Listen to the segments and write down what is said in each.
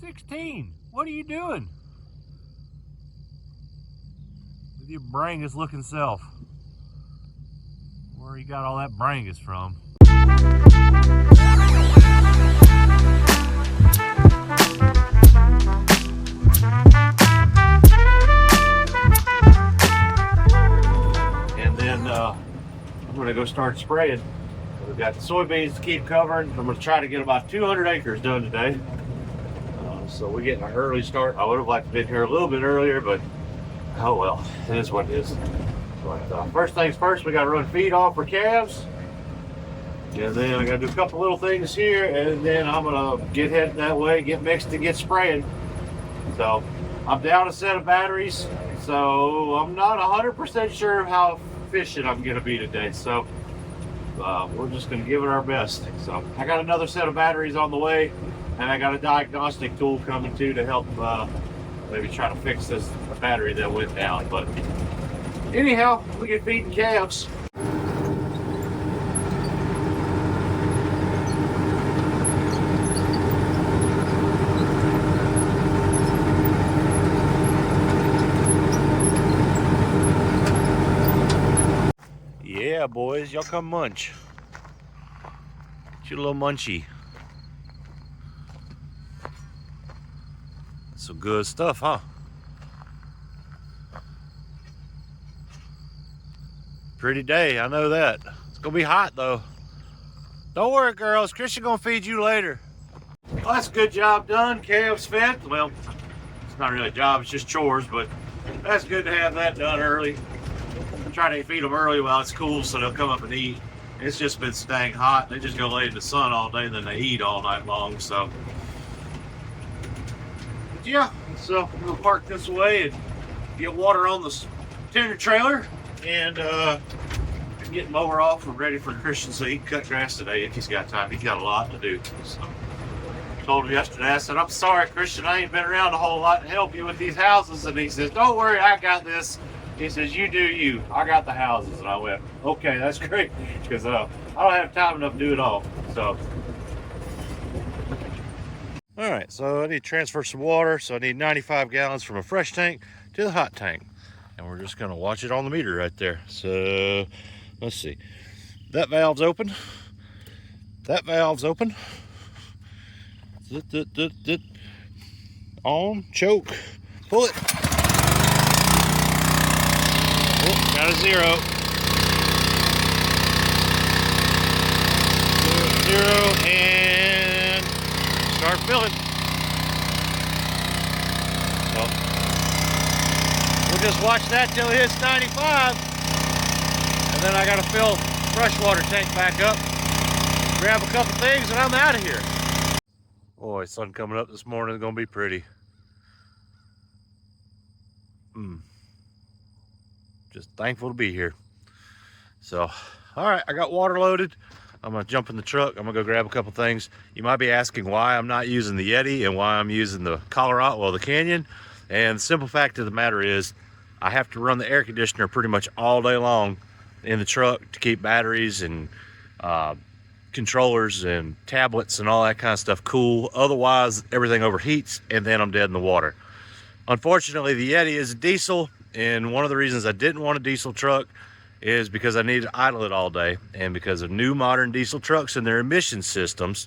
16. What are you doing? With your brangus looking self. Where you got all that brangus from? And then I'm gonna go start spraying. We've got soybeans to keep covering. I'm gonna try to get about 200 acres done today. So we're getting an early start. I would have liked to be here a little bit earlier, but oh well, it is what it is. But first things first, we got to run feed off for calves, and then I got to do a couple little things here, and then I'm gonna get heading that way, get mixed and get spraying. So I'm down a set of batteries, so I'm not 100% sure of how efficient I'm gonna be today. So we're just gonna give it our best. So I got another set of batteries on the way. And I got a diagnostic tool coming too to help maybe try to fix this battery that went down. But anyhow, we get feeding calves. Yeah, boys, y'all come munch. Get you a little munchy. Some good stuff, huh? Pretty day, I know that. It's gonna be hot though. Don't worry, girls, Christian gonna feed you later. Well, that's a good job done. Calves fed. Well, it's not really a job, it's just chores, but that's good to have that done early. I'm trying to feed them early while it's cool so they'll come up and eat. It's just been staying hot. They just go lay in the sun all day and then they eat all night long, so. Yeah, so we'll park this away and get water on the tender trailer and get mower off and ready for Christian so he can cut grass today if he's got time. He's got a lot to do. So I told him yesterday, I said, I'm sorry, Christian, I ain't been around a whole lot to help you with these houses. And he says, don't worry, I got this. He says, you do you. I got the houses. And I went, okay, that's great. Because I don't have time enough to do it all. So. All right, so I need to transfer some water. So I need 95 gallons from a fresh tank to the hot tank. And we're just gonna watch it on the meter right there. So let's see. That valve's open. That valve's open. On, choke, pull it. Oh, got a 0. 0 and start filling. So we'll just watch that till it hits 95. And then I gotta fill freshwater tank back up, grab a couple things, and I'm out of here. Boy, sun coming up this morning is gonna be pretty. Just thankful to be here. So, all right, I got water loaded. I'm gonna jump in the truck. I'm gonna go grab a couple things. You might be asking why I'm not using the Yeti and why I'm using the Colorado, well, the Canyon. And the simple fact of the matter is, I have to run the air conditioner pretty much all day long in the truck to keep batteries and controllers and tablets and all that kind of stuff cool. Otherwise, everything overheats and then I'm dead in the water. Unfortunately, the Yeti is a diesel, and one of the reasons I didn't want a diesel truck is because I needed to idle it all day, and because of new modern diesel trucks and their emission systems,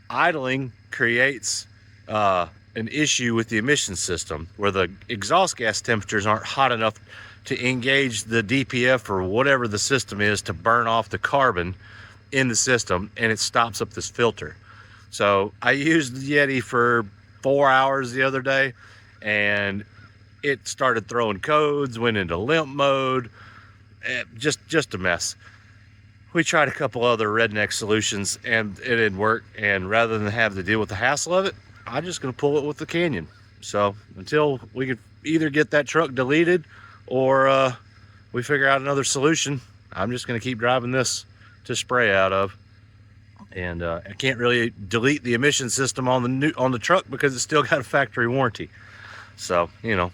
idling creates an issue with the emission system where the exhaust gas temperatures aren't hot enough to engage the DPF or whatever the system is to burn off the carbon in the system, and it stops up this filter. So I used the Yeti for 4 hours the other day, and it started throwing codes, went into limp mode, just a mess. We tried a couple other redneck solutions and it didn't work, and rather than have to deal with the hassle of it, I'm just gonna pull it with the Canyon. So until we could either get that truck deleted or we figure out another solution, I'm just gonna keep driving this to spray out of. And I can't really delete the emission system on the truck because it's still got a factory warranty. So, you know,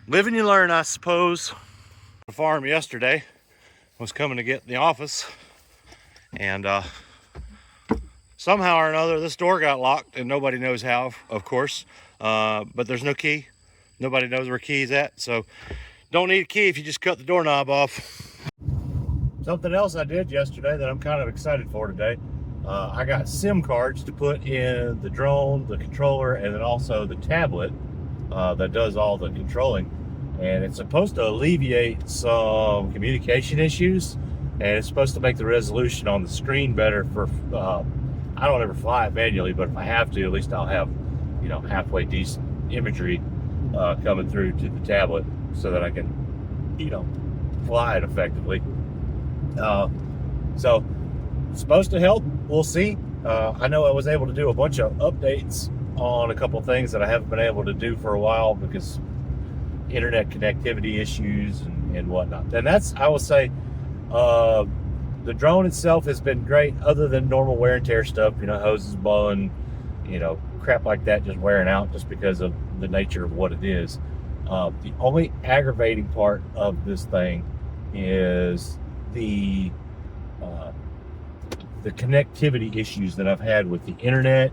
live and you learn, I suppose. The farm yesterday was coming to get in the office, and Somehow or another, this door got locked, and nobody knows how, of course. But there's no key. Nobody knows where key's at, so don't need a key if you just cut the doorknob off. Something else I did yesterday that I'm kind of excited for today. I got SIM cards to put in the drone, the controller, and then also the tablet that does all the controlling. And it's supposed to alleviate some communication issues, and it's supposed to make the resolution on the screen better for, I don't ever fly it manually, but if I have to, at least I'll have, you know, halfway decent imagery coming through to the tablet so that I can, you know, fly it effectively. So it's supposed to help. We'll see. I know I was able to do a bunch of updates on a couple of things that I haven't been able to do for a while because internet connectivity issues and whatnot. And that's, I will say, the drone itself has been great other than normal wear and tear stuff, you know, hoses blowing, you know, crap like that just wearing out just because of the nature of what it is. The only aggravating part of this thing is the connectivity issues that I've had with the internet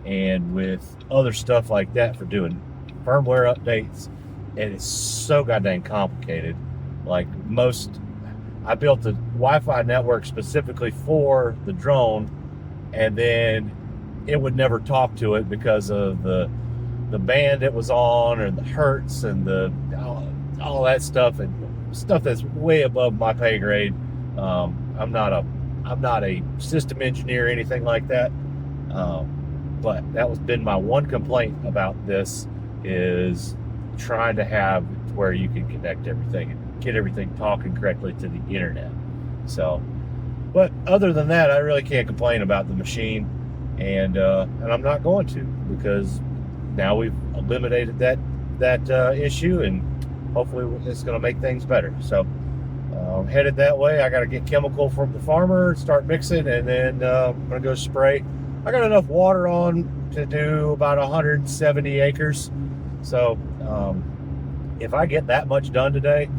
and with other stuff like that for doing firmware updates, and it's so goddamn complicated. Like I built a Wi-Fi network specifically for the drone, and then it would never talk to it because of the band it was on, or the hertz and all that stuff, and stuff that's way above my pay grade. I'm not a system engineer or anything like that, but that was been my one complaint about this, is trying to have where you can connect everything and get everything talking correctly to the internet. So, but other than that, I really can't complain about the machine, and I'm not going to, because now we've eliminated that issue, and hopefully it's going to make things better. So I'm headed that way. I got to get chemical from the farmer, start mixing, and then I'm going to go spray. I got enough water on to do about 170 acres. So if I get that much done today,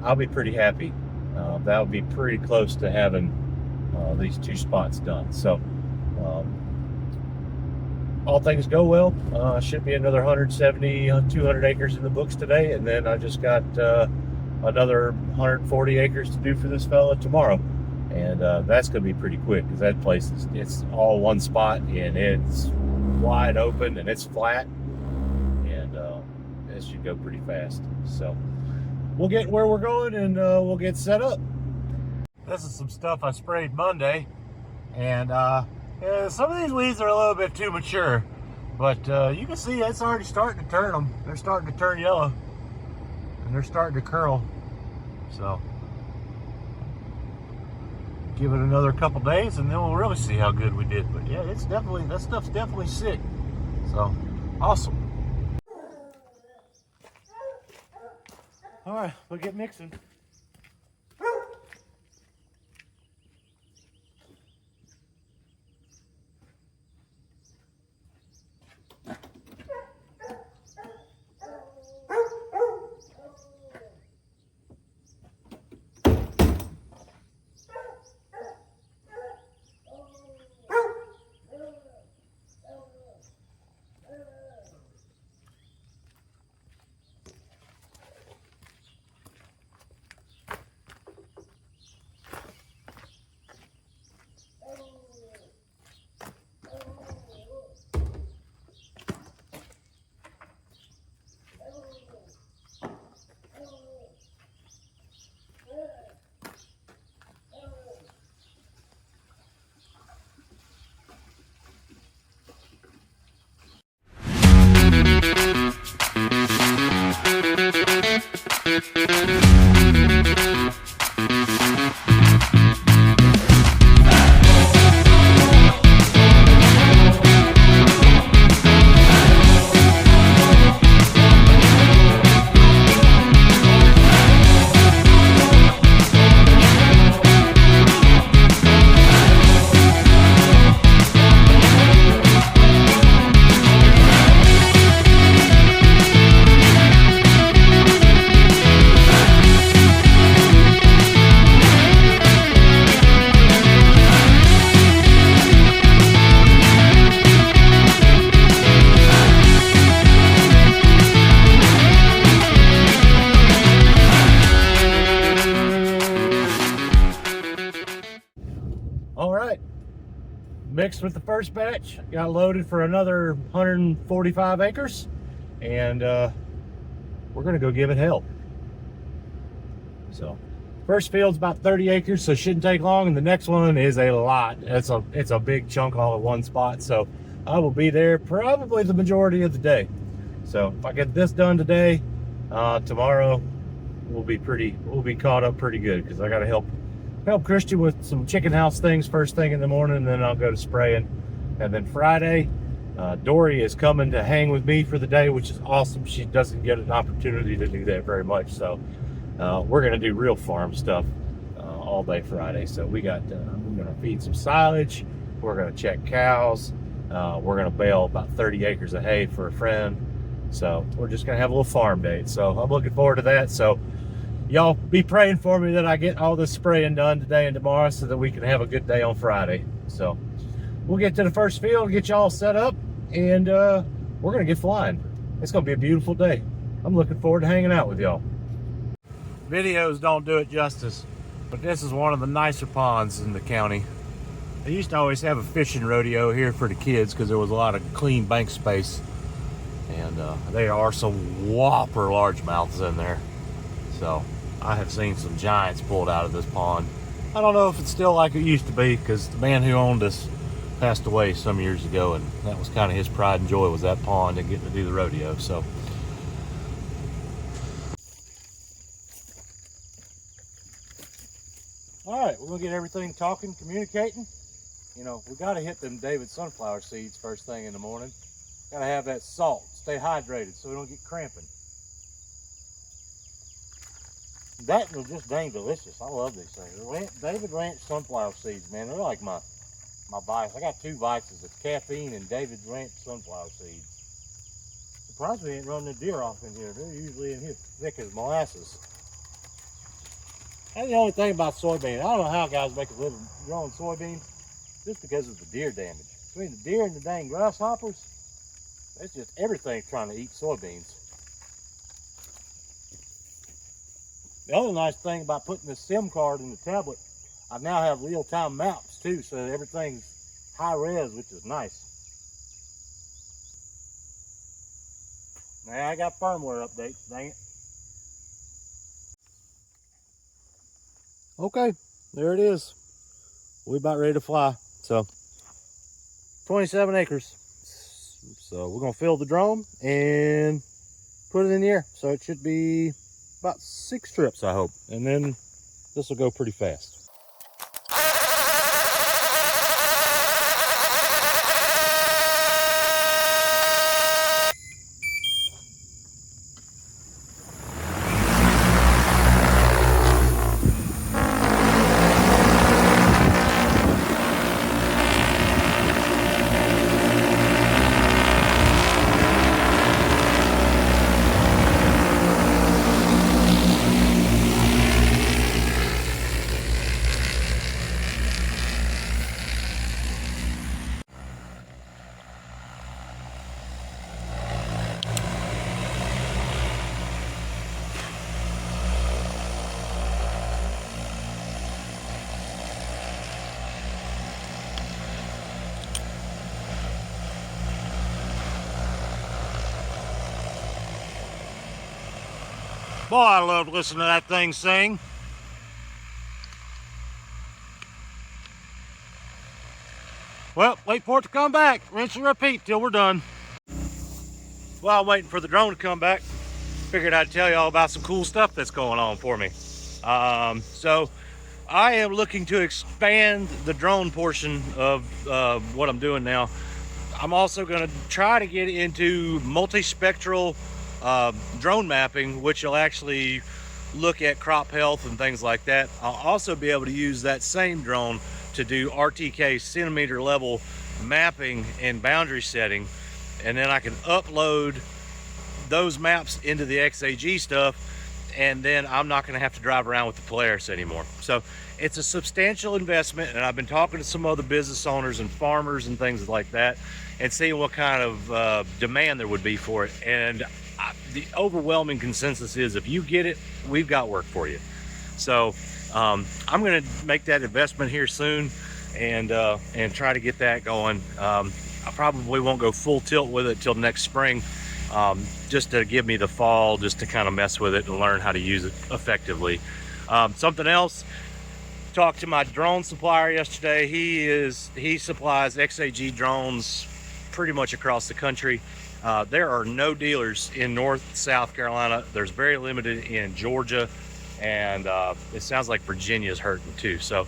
I'll be pretty happy. That would be pretty close to having these 2 spots done. So all things go well, should be another 170, 200 acres in the books today, and then I just got another 140 acres to do for this fella tomorrow, and that's going to be pretty quick, because that place it's all one spot, and it's wide open, and it's flat, and it should go pretty fast. So we'll get where we're going, and we'll get set up. This is some stuff I sprayed Monday, and yeah, some of these weeds are a little bit too mature, but you can see it's already starting to turn them. They're starting to turn yellow, and they're starting to curl. So give it another couple days, and then we'll really see how good we did. But yeah, it's definitely, that stuff's definitely sick. So awesome. All right, we'll get mixing. mixed with the first batch, got loaded for another 145 acres, and we're gonna go give it hell. So first field's about 30 acres, so it shouldn't take long, and the next one is a lot. It's a big chunk all at one spot, so I will be there probably the majority of the day. So if I get this done today, tomorrow we'll be caught up pretty good, because I got to help Christian with some chicken house things first thing in the morning, and then I'll go to spraying. And then Friday, Dory is coming to hang with me for the day, which is awesome. She doesn't get an opportunity to do that very much, so we're gonna do real farm stuff all day Friday. So we're gonna feed some silage, we're gonna check cows, we're gonna bale about 30 acres of hay for a friend. So we're just gonna have a little farm day. So I'm looking forward to that. So y'all be praying for me that I get all this spraying done today and tomorrow, so that we can have a good day on Friday. So we'll get to the first field, get y'all set up, and we're gonna get flying. It's gonna be a beautiful day. I'm looking forward to hanging out with y'all. Videos don't do it justice, but this is one of the nicer ponds in the county. They used to always have a fishing rodeo here for the kids because there was a lot of clean bank space, and there are some whopper largemouths in there. So I have seen some giants pulled out of this pond. I don't know if it's still like it used to be, because the man who owned this passed away some years ago, and that was kind of his pride and joy, was that pond and getting to do the rodeo. So all right, we're gonna get everything talking, communicating. You know, we gotta hit them David sunflower seeds first thing in the morning. Gotta have that salt, stay hydrated so we don't get cramping. That was just dang delicious. I love these things. David Ranch sunflower seeds, man, they're like my vice. I got two vices. It's caffeine and David Ranch sunflower seeds. Surprised we ain't running the deer off in here. They're usually in here thick as molasses. That's the only thing about soybeans. I don't know how guys make a living growing soybeans, just because of the deer damage. Between the deer and the dang grasshoppers, it's just everything trying to eat soybeans. The other nice thing about putting the SIM card in the tablet, I now have real-time maps too, so everything's high res, which is nice. Now I got firmware updates, dang it. Okay, there it is. We're about ready to fly. So 27 acres. So we're gonna fill the drone and put it in the air. So it should be about 6 trips, I hope. And then this will go pretty fast. Boy, I love listening to that thing sing. Well, wait for it to come back. Rinse and repeat till we're done. While I'm waiting for the drone to come back, figured I'd tell y'all about some cool stuff that's going on for me. So I am looking to expand the drone portion of what I'm doing now. I'm also going to try to get into multispectral drone mapping, which will actually look at crop health and things like that. I'll also be able to use that same drone to do RTK centimeter level mapping and boundary setting, and then I can upload those maps into the XAG stuff, and then I'm not going to have to drive around with the Polaris anymore. So it's a substantial investment, and I've been talking to some other business owners and farmers and things like that, and seeing what kind of demand there would be for it. And the overwhelming consensus is, if you get it, we've got work for you. So I'm going to make that investment here soon. and try to get that going. I probably won't go full tilt with it till next spring, just to give me the fall, just to kind of mess with it and learn how to use it effectively. Something else, talked to my drone supplier yesterday. He supplies XAG drones pretty much across the country. There are no dealers in South Carolina. There's very limited in Georgia, and it sounds like Virginia's hurting too. So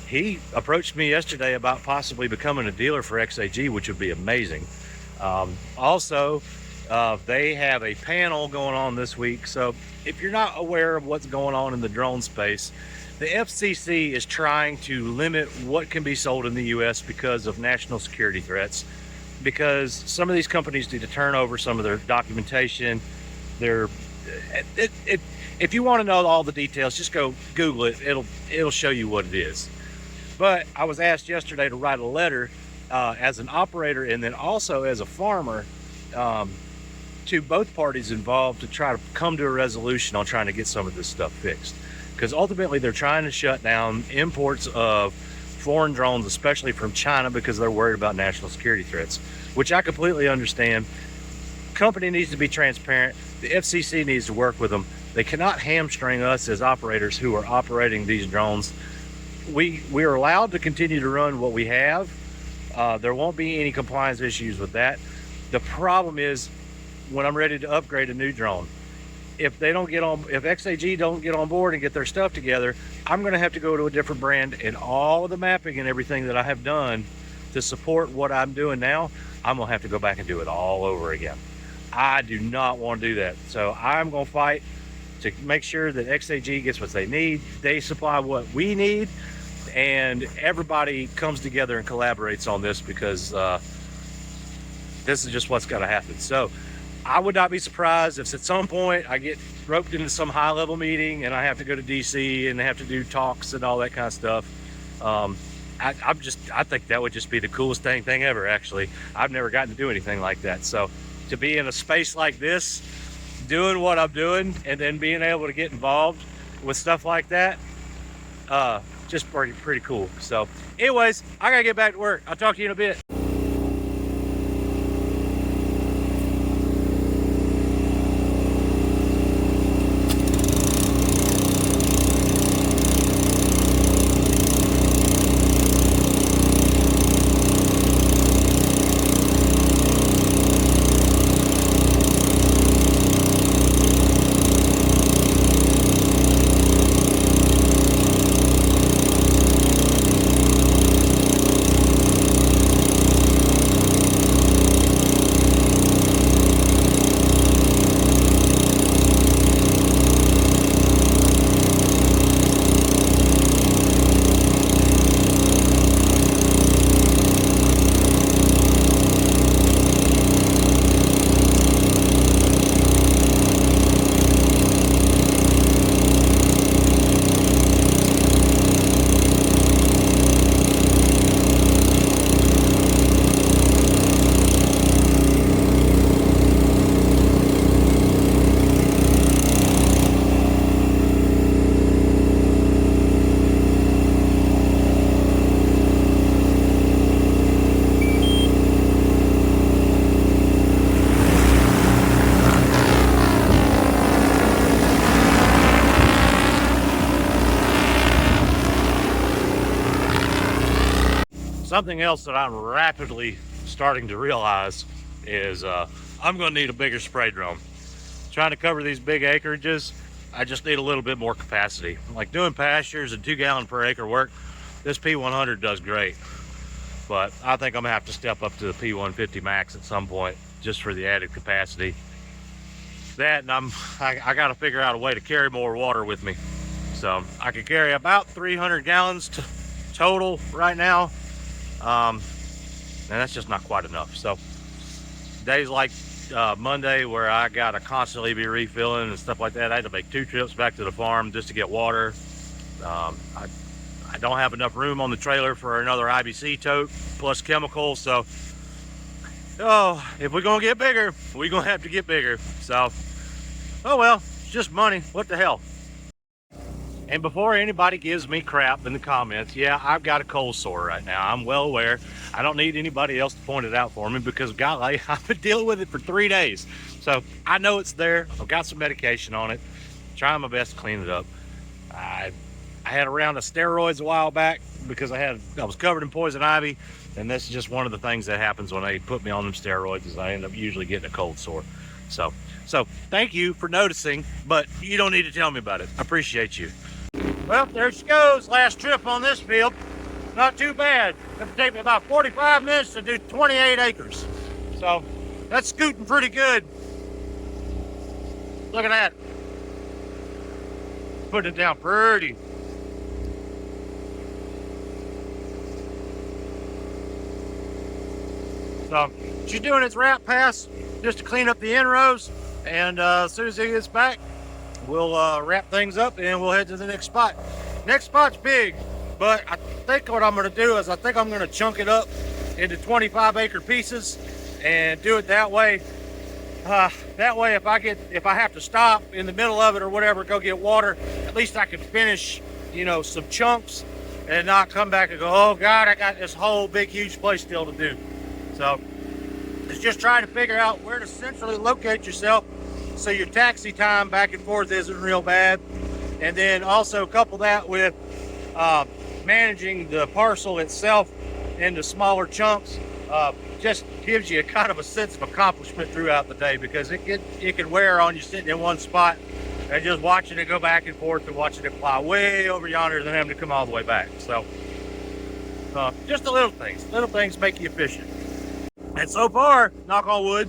he approached me yesterday about possibly becoming a dealer for XAG, which would be amazing. Also, they have a panel going on this week. So if you're not aware of what's going on in the drone space, the FCC is trying to limit what can be sold in the US because of national security threats, because some of these companies need to turn over some of their documentation. If you want to know all the details, just go Google it. It'll show you what it is. But I was asked yesterday to write a letter as an operator and then also as a farmer, to both parties involved, to try to come to a resolution on trying to get some of this stuff fixed. Because ultimately they're trying to shut down imports of foreign drones, especially from China, because they're worried about national security threats, which I completely understand. Company needs to be transparent. The FCC needs to work with them. They cannot hamstring us as operators who are operating these drones. We are allowed to continue to run what we have. There won't be any compliance issues with that. The problem is when I'm ready to upgrade a new drone, if XAG don't get on board and get their stuff together, I'm going to have to go to a different brand, and all of the mapping and everything that I have done to support what I'm doing now, I'm going to have to go back and do it all over again. I do not want to do that. So I'm going to fight to make sure that XAG gets what they need. They supply what we need, and everybody comes together and collaborates on this, because this is just what's got to happen. So I would not be surprised if at some point I get roped into some high-level meeting and I have to go to DC and have to do talks and all that kind of stuff. I think that would just be the coolest thing ever, actually. I've never gotten to do anything like that. So to be in a space like this, doing what I'm doing, and then being able to get involved with stuff like that, just pretty cool. So anyways, I gotta get back to work. I'll talk to you in a bit. Something else that I'm rapidly starting to realize is I'm going to need a bigger spray drone. Trying to cover these big acreages, I just need a little bit more capacity. Like doing pastures and 2 gallon per acre work, this P100 does great. But I think I'm gonna have to step up to the P150 Max at some point, just for the added capacity. That, and I got to figure out a way to carry more water with me. So I can carry about 300 gallons total right now. And that's just not quite enough. So days like Monday, where I gotta constantly be refilling and stuff like that, I had to make 2 trips back to the farm just to get water. I don't have enough room on the trailer for another IBC tote plus chemicals. So if we're gonna get bigger, we're gonna have to get bigger. So oh well, it's just money, what the hell. And before anybody gives me crap in the comments, yeah, I've got a cold sore right now. I'm well aware. I don't need anybody else to point it out for me because, golly, I've been dealing with it for 3 days. So I know it's there. I've got some medication on it. Trying my best to clean it up. I had a round of steroids a while back because I was covered in poison ivy, and this is just one of the things that happens when they put me on them steroids is I end up usually getting a cold sore. So thank you for noticing, but you don't need to tell me about it. I appreciate you. Well, there she goes. Last trip on this field. Not too bad. It'll take me about 45 minutes to do 28 acres. So that's scooting pretty good. Look at that. Putting it down pretty. So she's doing its wrap pass just to clean up the end rows. And as soon as it gets back, we'll wrap things up and we'll head to the next spot. Next spot's big, but I think what I'm gonna do is I think I'm gonna chunk it up into 25-acre pieces and do it that way. That way if I have to stop in the middle of it or whatever, go get water, at least I can finish, some chunks and not come back and go, oh God, I got this whole big, huge place still to do. So it's just trying to figure out where to centrally locate yourself so your taxi time back and forth isn't real bad. And then also couple that with managing the parcel itself into smaller chunks. Just gives you a kind of a sense of accomplishment throughout the day because it can wear on you sitting in one spot and just watching it go back and forth and watching it fly way over yonder and then having to come all the way back. So just the little things make you efficient. And so far, knock on wood,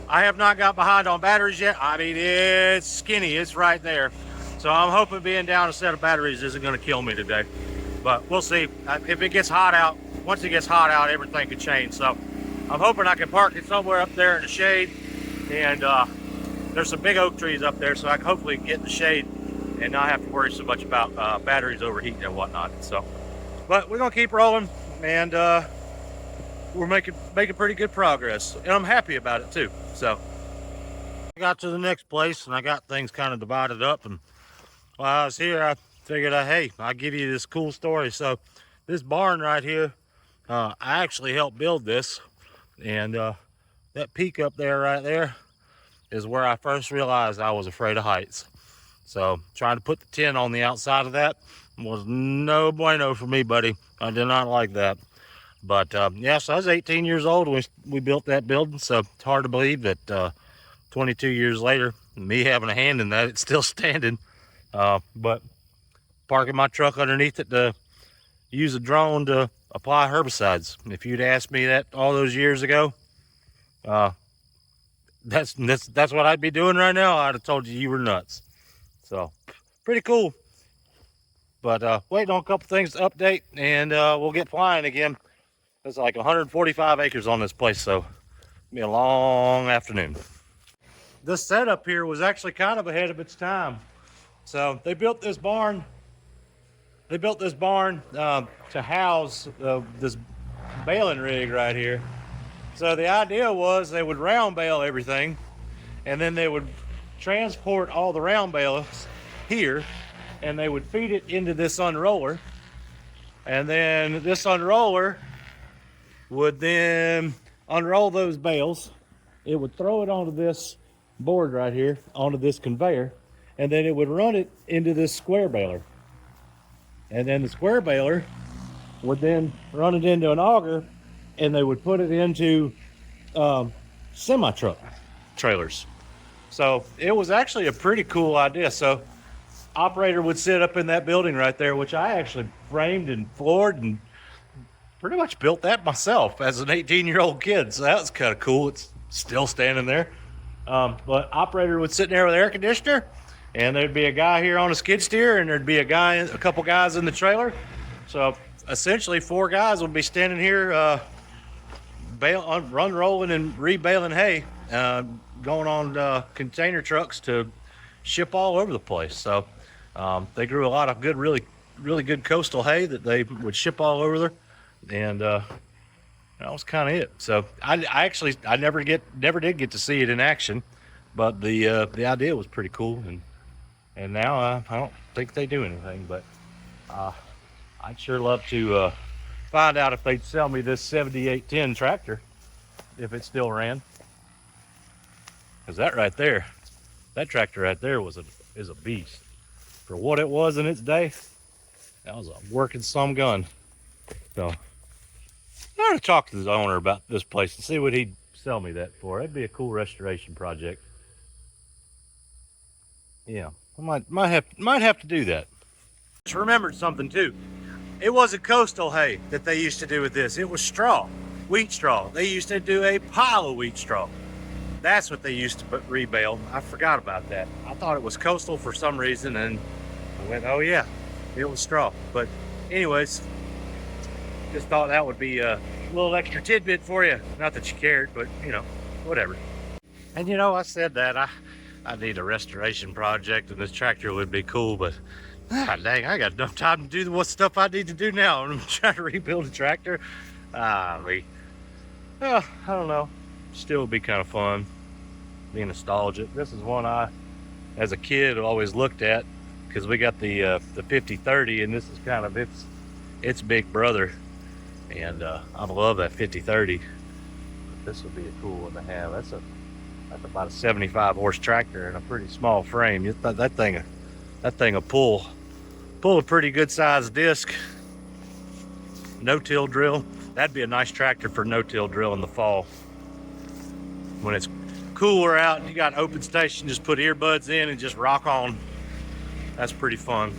I have not got behind on batteries yet. I mean, it's skinny, it's right there. So I'm hoping being down a set of batteries isn't gonna kill me today. But we'll see. If it gets hot out, once it gets hot out, everything could change. So I'm hoping I can park it somewhere up there in the shade. And there's some big oak trees up there, so I can hopefully get in the shade and not have to worry so much about batteries overheating and whatnot. So, but we're gonna keep rolling, and we're making pretty good progress, and I'm happy about it too. So I got to the next place, and I got things kind of divided up. And while I was here, I figured, hey, I'll give you this cool story. So this barn right here, I actually helped build this, and that peak up there right there is where I first realized I was afraid of heights. So trying to put the tent on the outside of that was no bueno for me, buddy. I did not like that. But yeah, so I was 18 years old when we built that building, so it's hard to believe that 22 years later, me having a hand in that, it's still standing. But parking my truck underneath it to use a drone to apply herbicides. If you'd asked me that all those years ago, that's what I'd be doing right now. I'd have told you were nuts. So pretty cool. But waiting on a couple things to update, and we'll get flying again. There's like 145 acres on this place, so it'll be a long afternoon. The setup here was actually kind of ahead of its time. So they built this barn. To house this baling rig right here. So the idea was they would round bale everything, and then they would transport all the round bales here, and they would feed it into this unroller, and then this unroller would then unroll those bales. It would throw it onto this board right here, onto this conveyor, and then it would run it into this square baler. And then the square baler would then run it into an auger, and they would put it into semi-truck trailers. So it was actually a pretty cool idea. So operator would sit up in that building right there, which I actually framed and floored and pretty much built that myself as an 18-year-old kid. So that was kind of cool. It's still standing there. But operator would sit there with air conditioner, and there'd be a guy here on a skid steer, and there'd be a couple guys in the trailer. So essentially 4 guys would be standing here rolling and rebaling hay, going on container trucks to ship all over the place. So they grew a lot of good, really good coastal hay that they would ship all over there, and that was kind of it. So I never did get to see it in action, but the idea was pretty cool, and now I don't think they do anything, but I'd sure love to find out if they'd sell me this 7810 tractor if it still ran. Because that right there, that tractor right there is a beast. For what it was in its day, that was a working some gun. So I'm gonna talk to the owner about this place and see what he'd sell me that for. That'd be a cool restoration project. Yeah, I might have to do that. Just remembered something too. It wasn't coastal hay that they used to do with this. It was straw, wheat straw. They used to do a pile of wheat straw. That's what they used to rebale. I forgot about that. I thought it was coastal for some reason, and I went, oh yeah, it was straw. But anyways, just thought that would be a little extra tidbit for you. Not that you cared, but you know, whatever. And you know, I said that I need a restoration project, and this tractor would be cool, but God dang, I got enough time to do what stuff I need to do now. I'm trying to rebuild a tractor. I don't know. Still would be kind of fun, being nostalgic. This is one I, as a kid, always looked at because we got the 5030, and this is kind of its big brother. And I love that 5030. This would be a cool one to have. That's about a 75 horse tractor and a pretty small frame. You thought that thing will pull a pretty good sized disc. No-till drill. That'd be a nice tractor for no-till drill in the fall. When it's cooler out and you got open station, just put earbuds in and just rock on. That's pretty fun.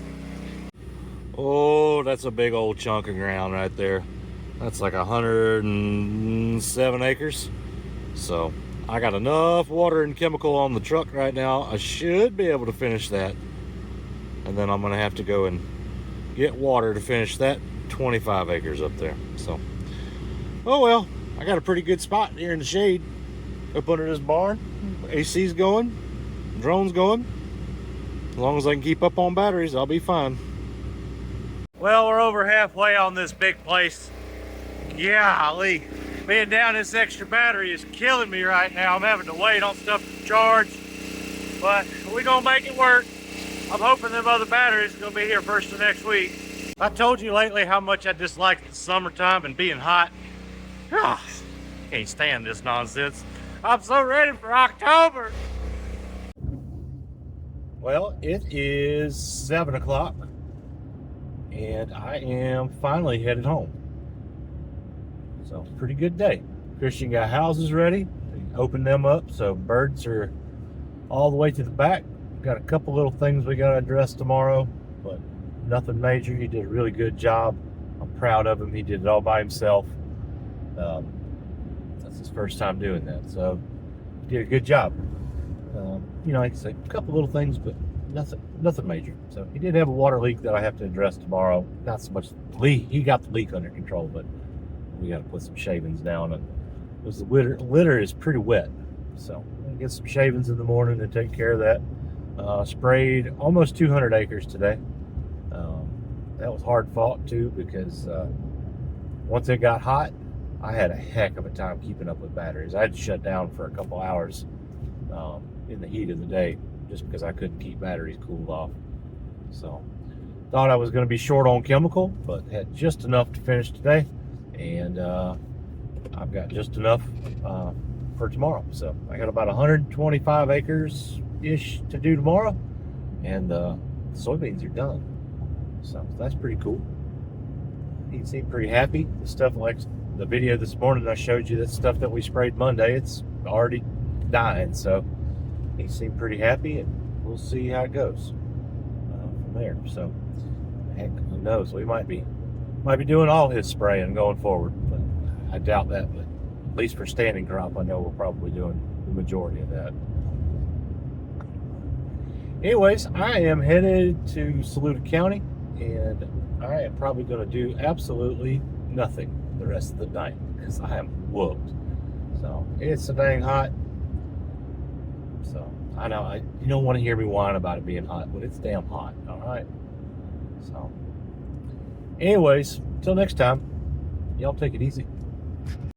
Oh, that's a big old chunk of ground right there. That's like 107 acres. So I got enough water and chemical on the truck right now. I should be able to finish that. And then I'm gonna have to go and get water to finish that 25 acres up there. So, oh well, I got a pretty good spot here in the shade up under this barn. AC's going, drone's going. As long as I can keep up on batteries, I'll be fine. Well, we're over halfway on this big place. Golly, being down this extra battery is killing me right now. I'm having to wait on stuff to charge, but we're gonna make it work. I'm hoping them other batteries are gonna be here first of next week. I told you lately how much I dislike the summertime and being hot. Can't stand this nonsense. I'm so ready for October. Well, it is 7 o'clock and I am finally headed home. So, pretty good day. Christian got houses ready. He opened them up so birds are all the way to the back. Got a couple little things we got to address tomorrow, but nothing major. He did a really good job. I'm proud of him. He did it all by himself. That's his first time doing that, so he did a good job. You know, like I say, a couple little things, but nothing major. So he did have a water leak that I have to address tomorrow. Not so much leak. He got the leak under control, but we got to put some shavings down, and because the litter is pretty wet, so I'll get some shavings in the morning and take care of that. Sprayed almost 200 acres today. That was hard fought too, because once it got hot, I had a heck of a time keeping up with batteries. I had to shut down for a couple hours in the heat of the day just because I couldn't keep batteries cooled off. So thought I was going to be short on chemical, but had just enough to finish today, and I've got just enough for tomorrow. So I got about 125 acres ish to do tomorrow, and the soybeans are done. So that's pretty cool. He seemed pretty happy. The stuff, like the video this morning I showed you, that stuff that we sprayed Monday, it's already dying. So he seemed pretty happy, and we'll see how it goes from there. So heck, who knows? We might be doing all his spraying going forward, but I doubt that. But at least for standing crop, I know we're probably doing the majority of that. Anyways, I am headed to Saluda County, and I am probably going to do absolutely nothing the rest of the night because I am whooped. So it's so dang hot. So I know you don't want to hear me whine about it being hot, but it's damn hot. All right. So anyways, until next time, y'all take it easy.